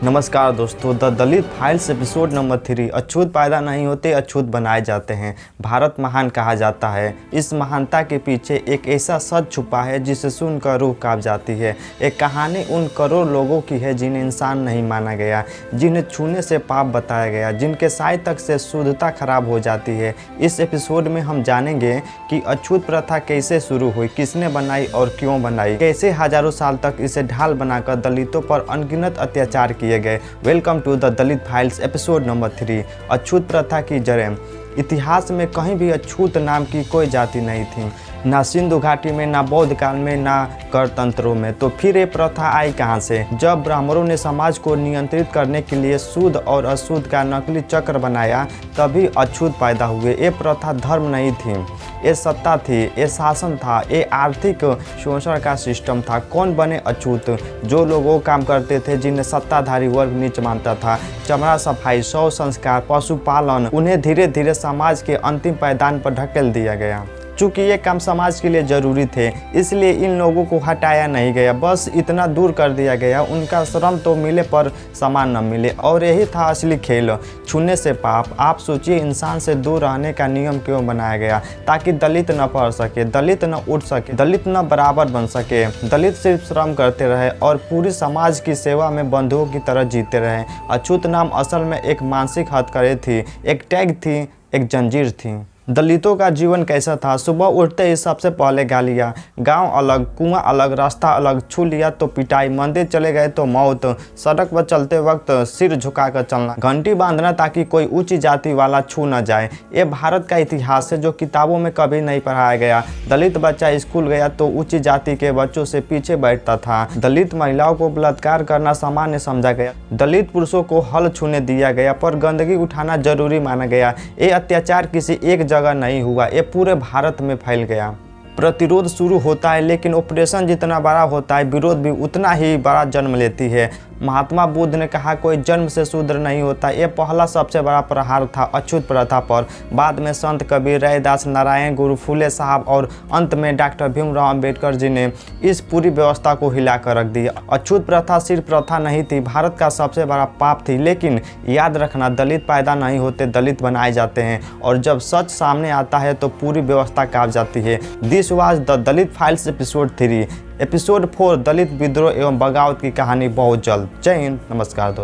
नमस्कार दोस्तों, the Dalit files episode number 3। अछूत पैदा नहीं होते, अछूत बनाए जाते हैं। भारत महान कहा जाता है। इस महानता के पीछे एक ऐसा सच छुपा है जिसे सुनकर रूह कांप जाती है। एक कहानी उन करोड़ लोगों की है जिन्हें इंसान नहीं माना गया, जिन्हें छूने से पाप बताया गया, जिनके साय तक से शुद्धता खराब हो जाती है। इस एपिसोड में हम जानेंगे कि अछूत प्रथा कैसे शुरू हुई, किसने बनाई और क्यों बनाई, कैसे हजारों साल तक इसे ढाल बनाकर दलितों पर अनगिनत अत्याचार किए गए। Welcome to the Dalit files episode number 3। अछूत प्रथा की जड़ें। इतिहास में कहीं भी अछूत नाम की कोई जाति नहीं थी, ना सिंधु घाटी में, ना बौद्ध काल में, ना गणतंत्रों में। तो फिर ये प्रथा आई कहाँ से? जब ब्राह्मणों ने समाज को नियंत्रित करने के लिए शुद्ध और अशुद्ध का नकली चक्र बनाया, तभी अछूत पैदा हुए। ये प्रथा धर्म नहीं थी, ये सत्ता थी, ये शासन था, ये आर्थिक शोषण का सिस्टम था। कौन बने अछूत? जो लोग वो काम करते थे जिन्हें सत्ताधारी वर्ग नीच मानता था। चमड़ा सफाई, शव संस्कार, पशुपालन, उन्हें धीरे धीरे समाज के अंतिम पायदान पर ढकेल दिया गया। चूँकि ये काम समाज के लिए ज़रूरी थे, इसलिए इन लोगों को हटाया नहीं गया, बस इतना दूर कर दिया गया उनका श्रम तो मिले पर सामान न मिले। और यही था असली खेल, छूने से पाप। आप सोचिए, इंसान से दूर रहने का नियम क्यों बनाया गया? ताकि दलित न पढ़ सके, दलित न उठ सके, दलित न बराबर बन सके, दलित सिर्फ श्रम करते रहे और पूरी समाज की सेवा में बंधुओं की तरह जीते रहे। अछूत नाम असल में एक मानसिक हथकड़ी थी, एक टैग थी, एक जंजीर थी। दलितों का जीवन कैसा था? सुबह उठते ही सबसे पहले गालियाँ, गांव अलग, कुआं अलग, रास्ता अलग, छू लिया तो पिटाई, मंदिर चले गए तो मौत, सड़क पर चलते वक्त सिर झुकाकर चलना, घंटी बांधना ताकि कोई ऊंची जाति वाला छू न जाए। ये भारत का इतिहास है जो किताबों में कभी नहीं पढ़ाया गया। दलित बच्चा स्कूल गया तो ऊंची जाति के बच्चों से पीछे बैठता था। दलित महिलाओं को बलात्कार करना सामान्य समझा गया। दलित पुरुषों को हल छूने दिया गया, पर गंदगी उठाना जरूरी माना गया। ये अत्याचार किसी एक जगह नहीं हुआ, ये पूरे भारत में फैल गया। प्रतिरोध शुरू होता है, लेकिन ऑपरेशन जितना बड़ा होता है, विरोध भी उतना ही बड़ा जन्म लेती है। महात्मा बुद्ध ने कहा, कोई जन्म से शूद्र नहीं होता। ये पहला सबसे बड़ा प्रहार था अछूत प्रथा पर। बाद में संत कबीर, रैदास, नारायण गुरु, फूले साहब और अंत में डॉक्टर भीमराव अंबेडकर जी ने इस पूरी व्यवस्था को हिलाकर रख दिया। अछूत प्रथा सिर्फ प्रथा नहीं थी, भारत का सबसे बड़ा पाप थी। लेकिन याद रखना, दलित पैदा नहीं होते, दलित बनाए जाते हैं। और जब सच सामने आता है तो पूरी व्यवस्था कांप जाती है। This was the Dalit files episode 3। Episode 4 दलित विद्रोह एवं बगावत की कहानी बहुत जल्द। जय हिंद, नमस्कार दोस्तों।